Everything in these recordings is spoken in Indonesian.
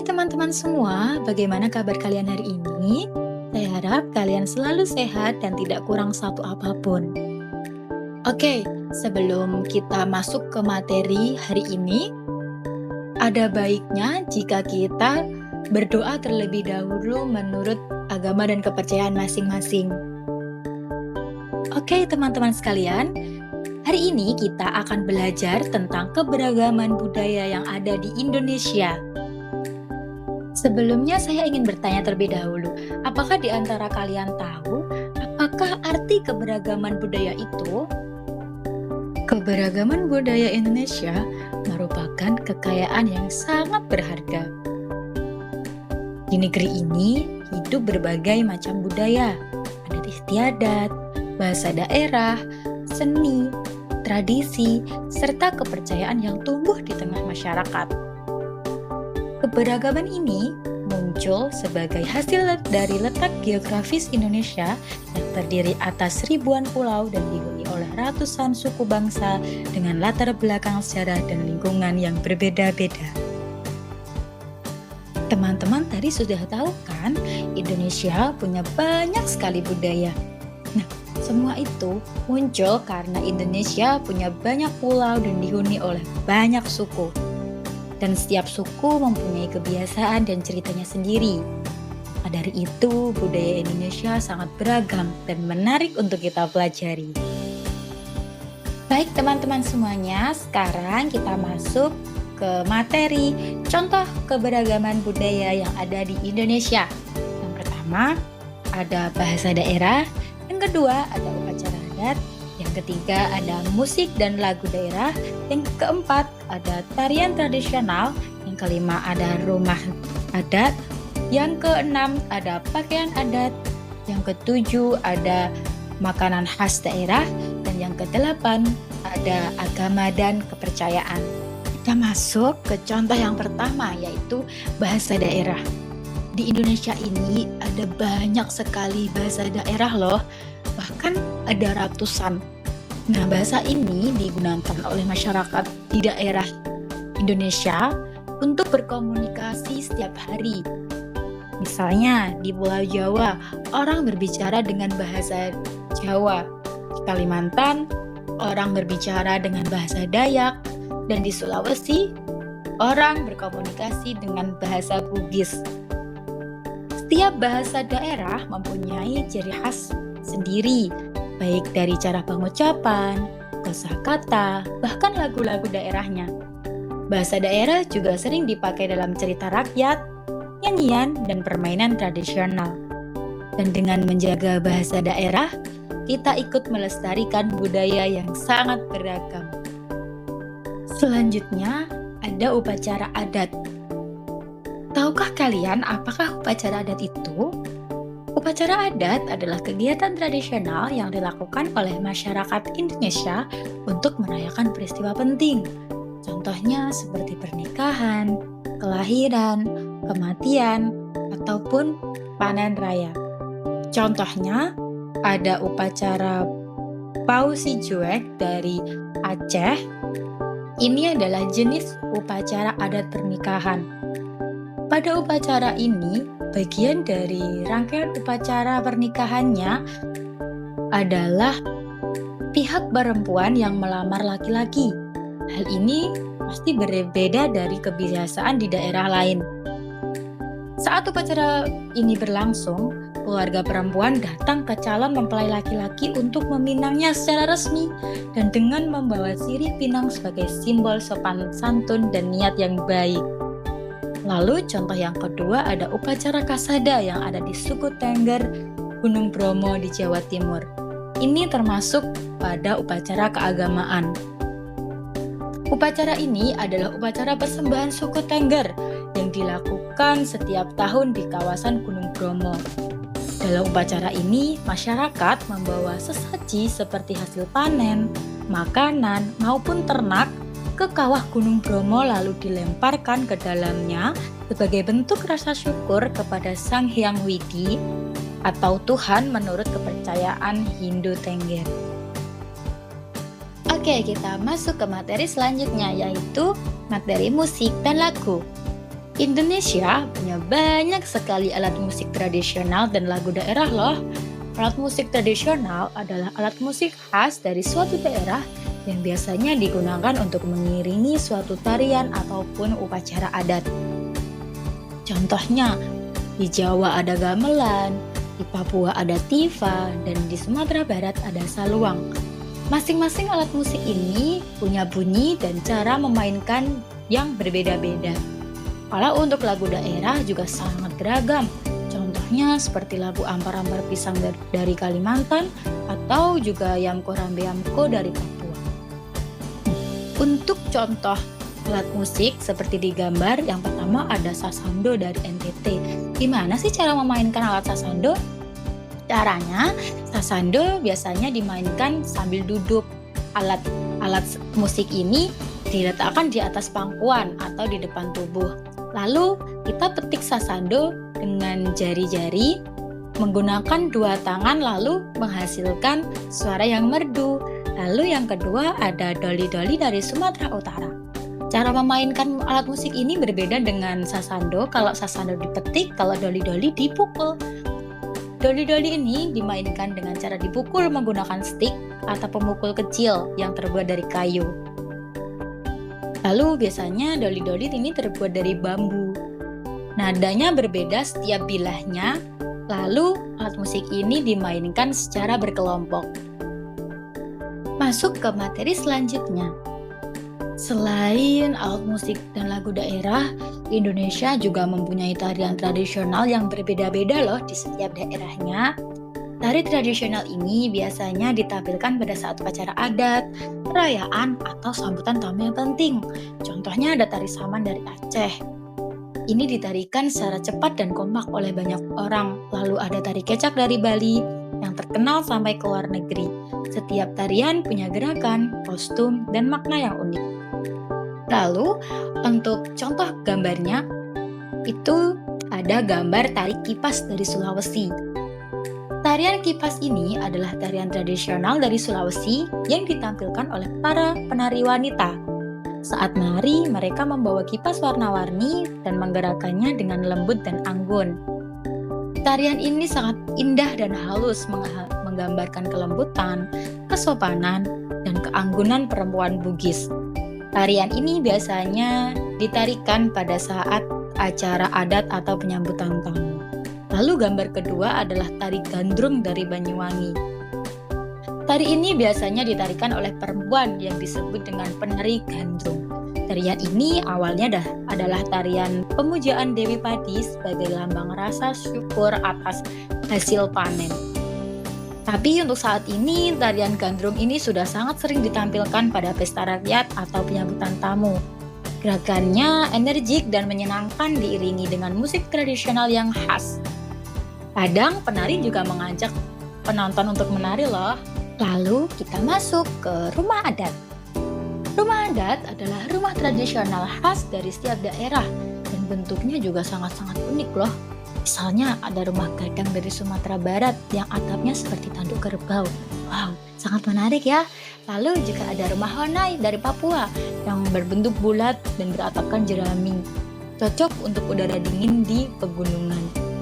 Hai teman-teman semua, bagaimana kabar kalian hari ini? Saya harap kalian selalu sehat dan tidak kurang satu apapun. Oke, sebelum kita masuk ke materi hari ini, ada baiknya jika kita berdoa terlebih dahulu menurut agama dan kepercayaan masing-masing. Oke, teman-teman sekalian, hari ini kita akan belajar tentang keberagaman budaya yang ada di Indonesia. Sebelumnya saya ingin bertanya terlebih dahulu, apakah di antara kalian tahu apakah arti keberagaman budaya itu? Keberagaman budaya Indonesia merupakan kekayaan yang sangat berharga. Di negeri ini hidup berbagai macam budaya, adat istiadat, bahasa daerah, seni, tradisi, serta kepercayaan yang tumbuh di tengah masyarakat. Keberagaman ini muncul sebagai hasil dari letak geografis Indonesia yang terdiri atas ribuan pulau dan dihuni oleh ratusan suku bangsa dengan latar belakang sejarah dan lingkungan yang berbeda-beda. Teman-teman tadi sudah tahu kan, Indonesia punya banyak sekali budaya. Nah, semua itu muncul karena Indonesia punya banyak pulau dan dihuni oleh banyak suku. Dan setiap suku mempunyai kebiasaan dan ceritanya sendiri. Dari itu, budaya Indonesia sangat beragam dan menarik untuk kita pelajari. Baik teman-teman semuanya, sekarang kita masuk ke materi contoh keberagaman budaya yang ada di Indonesia. Yang pertama, ada bahasa daerah. Yang kedua, ada upacara adat. Yang ketiga, ada musik dan lagu daerah. Yang keempat, ada tarian tradisional. Yang kelima, ada rumah adat. Yang keenam, ada pakaian adat. Yang ketujuh, ada makanan khas daerah. Dan yang kedelapan, ada agama dan kepercayaan. Kita masuk ke contoh yang pertama, yaitu bahasa daerah. Di Indonesia ini ada banyak sekali bahasa daerah loh. Bahkan ada ratusan. Nah, bahasa ini digunakan oleh masyarakat di daerah Indonesia untuk berkomunikasi setiap hari. Misalnya di Pulau Jawa, orang berbicara dengan bahasa Jawa. Di Kalimantan, orang berbicara dengan bahasa Dayak. Dan di Sulawesi, orang berkomunikasi dengan bahasa Bugis. Setiap bahasa daerah mempunyai ciri khas sendiri, baik dari cara pengucapan, kosakata, bahkan lagu-lagu daerahnya. Bahasa daerah juga sering dipakai dalam cerita rakyat, nyanyian, dan permainan tradisional. Dan dengan menjaga bahasa daerah, kita ikut melestarikan budaya yang sangat beragam. Selanjutnya, ada upacara adat. Tahukah kalian apakah upacara adat itu? Upacara adat adalah kegiatan tradisional yang dilakukan oleh masyarakat Indonesia untuk merayakan peristiwa penting. Contohnya seperti pernikahan, kelahiran, kematian, ataupun panen raya. Contohnya ada upacara Pausi Juek dari Aceh. Ini adalah jenis upacara adat pernikahan. Pada upacara ini, bagian dari rangkaian upacara pernikahannya adalah pihak perempuan yang melamar laki-laki. Hal ini pasti berbeda dari kebiasaan di daerah lain. Saat upacara ini berlangsung, keluarga perempuan datang ke calon mempelai laki-laki untuk meminangnya secara resmi dan dengan membawa sirih pinang sebagai simbol sopan santun dan niat yang baik. Lalu contoh yang kedua ada upacara kasada yang ada di suku Tengger, Gunung Bromo di Jawa Timur. Ini termasuk pada upacara keagamaan. Upacara ini adalah upacara persembahan suku Tengger yang dilakukan setiap tahun di kawasan Gunung Bromo. Dalam upacara ini, masyarakat membawa sesaji seperti hasil panen, makanan, maupun ternak ke kawah Gunung Bromo lalu dilemparkan ke dalamnya sebagai bentuk rasa syukur kepada Sang Hyang Widi atau Tuhan menurut kepercayaan Hindu Tengger. Oke, kita masuk ke materi selanjutnya, yaitu materi musik dan lagu. Indonesia punya banyak sekali alat musik tradisional dan lagu daerah loh. Alat musik tradisional adalah alat musik khas dari suatu daerah yang biasanya digunakan untuk mengiringi suatu tarian ataupun upacara adat. Contohnya, di Jawa ada gamelan, di Papua ada tifa, dan di Sumatera Barat ada saluang. Masing-masing alat musik ini punya bunyi dan cara memainkan yang berbeda-beda. Kalau untuk lagu daerah juga sangat beragam. Contohnya seperti lagu Ampar-Ampar Pisang dari Kalimantan atau juga Yamko Rambe Yamko dari Papua. Untuk contoh alat musik seperti di gambar, yang pertama ada sasando dari NTT. Gimana sih cara memainkan alat sasando? Caranya, sasando biasanya dimainkan sambil duduk. Alat musik ini diletakkan di atas pangkuan atau di depan tubuh. Lalu kita petik sasando dengan jari-jari menggunakan dua tangan lalu menghasilkan suara yang merdu. Lalu yang kedua ada doli-doli dari Sumatera Utara. Cara memainkan alat musik ini berbeda dengan sasando. Kalau sasando dipetik, kalau doli-doli dipukul. Doli-doli ini dimainkan dengan cara dipukul menggunakan stick atau pemukul kecil yang terbuat dari kayu. Lalu biasanya doli-doli ini terbuat dari bambu. Nadanya berbeda setiap bilahnya, lalu alat musik ini dimainkan secara berkelompok. Masuk ke materi selanjutnya. Selain alat musik dan lagu daerah, Indonesia juga mempunyai tarian tradisional yang berbeda-beda loh di setiap daerahnya. Tari tradisional ini biasanya ditampilkan pada saat upacara adat, perayaan, atau sambutan tamu yang penting. Contohnya ada tari saman dari Aceh. Ini ditarikan secara cepat dan kompak oleh banyak orang. Lalu ada tari kecak dari Bali yang terkenal sampai ke luar negeri. Setiap tarian punya gerakan, kostum, dan makna yang unik. Lalu untuk contoh gambarnya, itu ada gambar tari kipas dari Sulawesi. Tarian kipas ini adalah tarian tradisional dari Sulawesi yang ditampilkan oleh para penari wanita. Saat menari, mereka membawa kipas warna-warni dan menggerakkannya dengan lembut dan anggun. Tarian ini sangat indah dan halus, menggambarkan kelembutan, kesopanan, dan keanggunan perempuan Bugis. Tarian ini biasanya ditarikan pada saat acara adat atau penyambutan tamu. Lalu gambar kedua adalah tari gandrung dari Banyuwangi. Tari ini biasanya ditarikan oleh perempuan yang disebut dengan penari gandrung. Tarian ini awalnya adalah tarian pemujaan Dewi Padi sebagai lambang rasa syukur atas hasil panen. Tapi untuk saat ini, tarian gandrung ini sudah sangat sering ditampilkan pada pesta rakyat atau penyambutan tamu. Gerakannya energik dan menyenangkan diiringi dengan musik tradisional yang khas. Kadang penari juga mengajak penonton untuk menari loh. Lalu kita masuk ke rumah adat. Rumah adat adalah rumah tradisional khas dari setiap daerah dan bentuknya juga sangat-sangat unik loh. Misalnya ada rumah gadang dari Sumatera Barat yang atapnya seperti tanduk kerbau. Wow, sangat menarik ya. Lalu juga ada rumah Honai dari Papua yang berbentuk bulat dan beratapkan jerami. Cocok untuk udara dingin di pegunungan.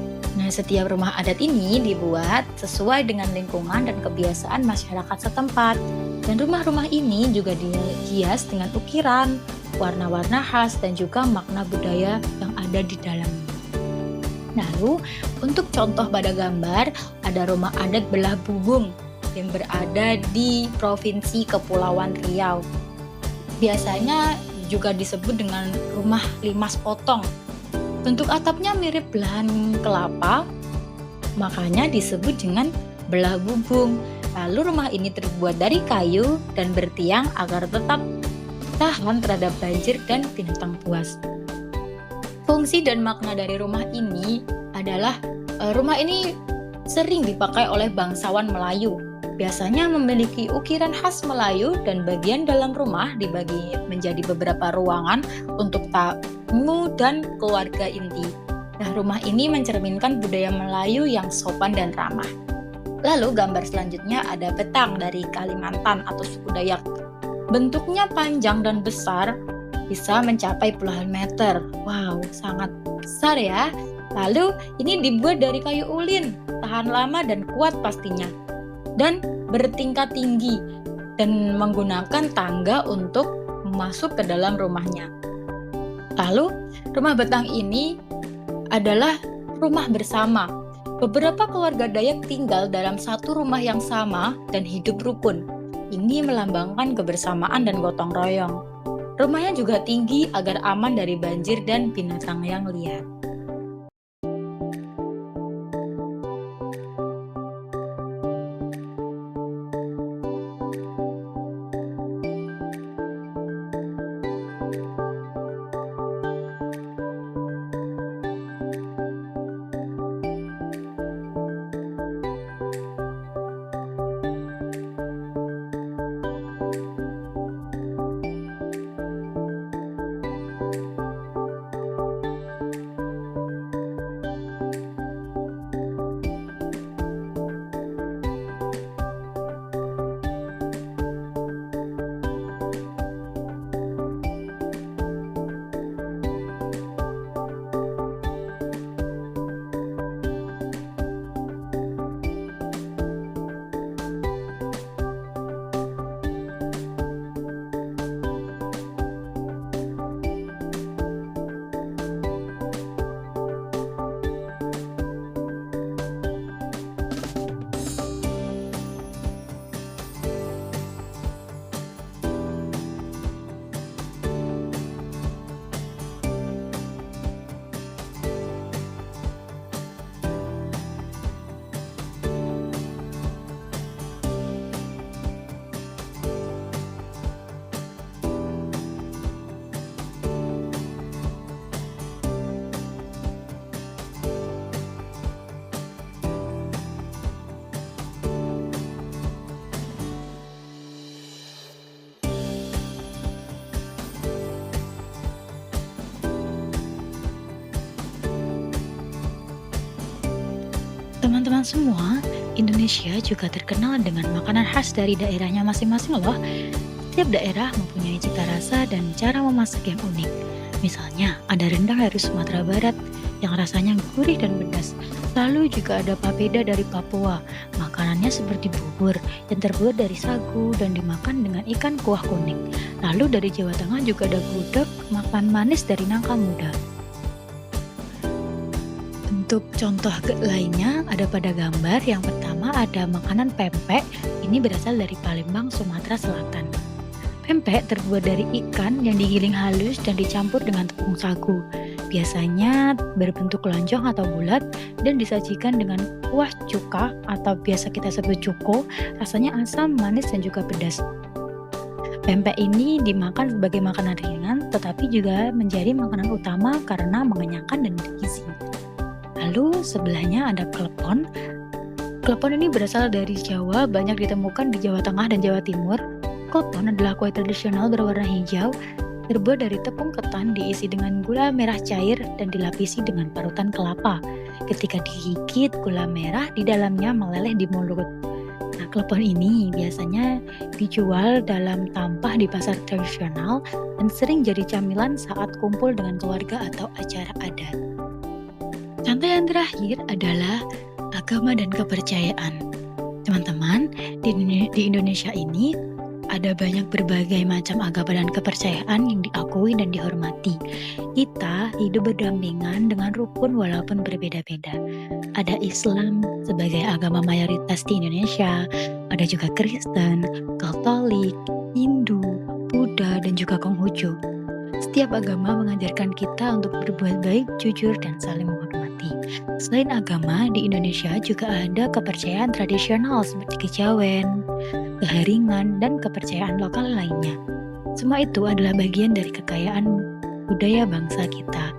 Nah, setiap rumah adat ini dibuat sesuai dengan lingkungan dan kebiasaan masyarakat setempat. Dan rumah-rumah ini juga dihias dengan ukiran, warna-warna khas, dan juga makna budaya yang ada di dalamnya. Lalu, untuk contoh pada gambar, ada rumah adat Belah Bubung yang berada di Provinsi Kepulauan Riau. Biasanya juga disebut dengan rumah limas potong. Bentuk atapnya mirip belahan kelapa, makanya disebut dengan belah bubung. Lalu rumah ini terbuat dari kayu dan bertiang agar tetap tahan terhadap banjir dan binatang buas. Fungsi dan makna dari rumah ini adalah rumah ini sering dipakai oleh bangsawan Melayu. Biasanya memiliki ukiran khas Melayu dan bagian dalam rumah dibagi menjadi beberapa ruangan untuk tamu dan keluarga inti. Nah, rumah ini mencerminkan budaya Melayu yang sopan dan ramah. Lalu gambar selanjutnya ada betang dari Kalimantan atau suku Dayak. Bentuknya panjang dan besar bisa mencapai puluhan meter. Wow, sangat besar ya. Lalu ini dibuat dari kayu ulin, tahan lama dan kuat pastinya. Dan bertingkat tinggi dan menggunakan tangga untuk masuk ke dalam rumahnya. Lalu, rumah Betang ini adalah rumah bersama. Beberapa keluarga Dayak tinggal dalam satu rumah yang sama dan hidup rukun. Ini melambangkan kebersamaan dan gotong royong. Rumahnya juga tinggi agar aman dari banjir dan binatang yang liar. Teman-teman semua, Indonesia juga terkenal dengan makanan khas dari daerahnya masing-masing loh. Setiap daerah mempunyai cita rasa dan cara memasak yang unik. Misalnya, ada rendang dari Sumatera Barat yang rasanya gurih dan pedas. Lalu juga ada papeda dari Papua. Makanannya seperti bubur yang terbuat dari sagu dan dimakan dengan ikan kuah kuning. Lalu dari Jawa Tengah juga ada gudeg, makan manis dari nangka muda. Untuk contoh lainnya ada pada gambar yang pertama ada makanan pempek, ini berasal dari Palembang, Sumatera Selatan. Pempek terbuat dari ikan yang digiling halus dan dicampur dengan tepung sagu. Biasanya berbentuk lonjong atau bulat dan disajikan dengan kuah cuka atau biasa kita sebut cuko, rasanya asam, manis dan juga pedas. Pempek ini dimakan sebagai makanan ringan tetapi juga menjadi makanan utama karena mengenyangkan dan bergizi. Lalu sebelahnya ada klepon. Klepon ini berasal dari Jawa, banyak ditemukan di Jawa Tengah dan Jawa Timur. Klepon adalah kue tradisional berwarna hijau, terbuat dari tepung ketan diisi dengan gula merah cair dan dilapisi dengan parutan kelapa. Ketika digigit, gula merah di dalamnya meleleh di mulut. Nah, klepon ini biasanya dijual dalam tampah di pasar tradisional dan sering jadi camilan saat kumpul dengan keluarga atau acara adat. Contoh yang terakhir adalah agama dan kepercayaan. Teman-teman, di Indonesia ini ada banyak berbagai macam agama dan kepercayaan yang diakui dan dihormati. Kita hidup berdampingan dengan rukun walaupun berbeda-beda. Ada Islam sebagai agama mayoritas di Indonesia, ada juga Kristen, Katolik, Hindu, Buddha, dan juga Konghucu. Setiap agama mengajarkan kita untuk berbuat baik, jujur, dan saling menghormati. Selain agama, di Indonesia juga ada kepercayaan tradisional seperti kejawen, keharingan, dan kepercayaan lokal lainnya. Semua itu adalah bagian dari kekayaan budaya bangsa kita.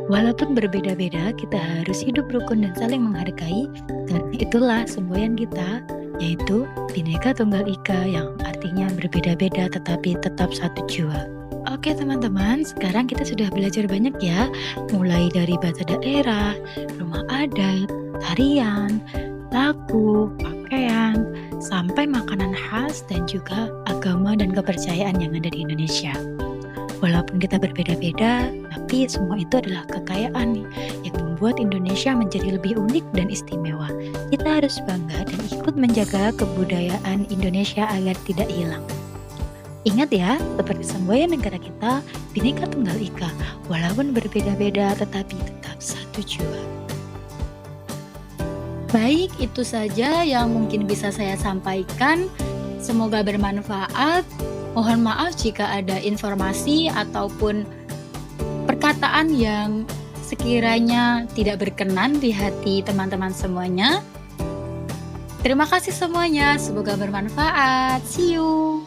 Walaupun berbeda-beda, kita harus hidup rukun dan saling menghargai, karena itulah semboyan kita, yaitu Bhinneka Tunggal Ika yang artinya berbeda-beda tetapi tetap satu jua. Oke teman-teman, sekarang kita sudah belajar banyak ya, mulai dari bahasa daerah, rumah adat, tarian, lagu, pakaian, sampai makanan khas dan juga agama dan kepercayaan yang ada di Indonesia. Walaupun kita berbeda-beda, tapi semua itu adalah kekayaan nih yang membuat Indonesia menjadi lebih unik dan istimewa. Kita harus bangga dan ikut menjaga kebudayaan Indonesia agar tidak hilang. Ingat ya, seperti semboyan negara kita, Bhinneka Tunggal Ika, walaupun berbeda-beda tetapi tetap satu jua. Baik, itu saja yang mungkin bisa saya sampaikan. Semoga bermanfaat. Mohon maaf jika ada informasi ataupun perkataan yang sekiranya tidak berkenan di hati teman-teman semuanya. Terima kasih semuanya, semoga bermanfaat. See you.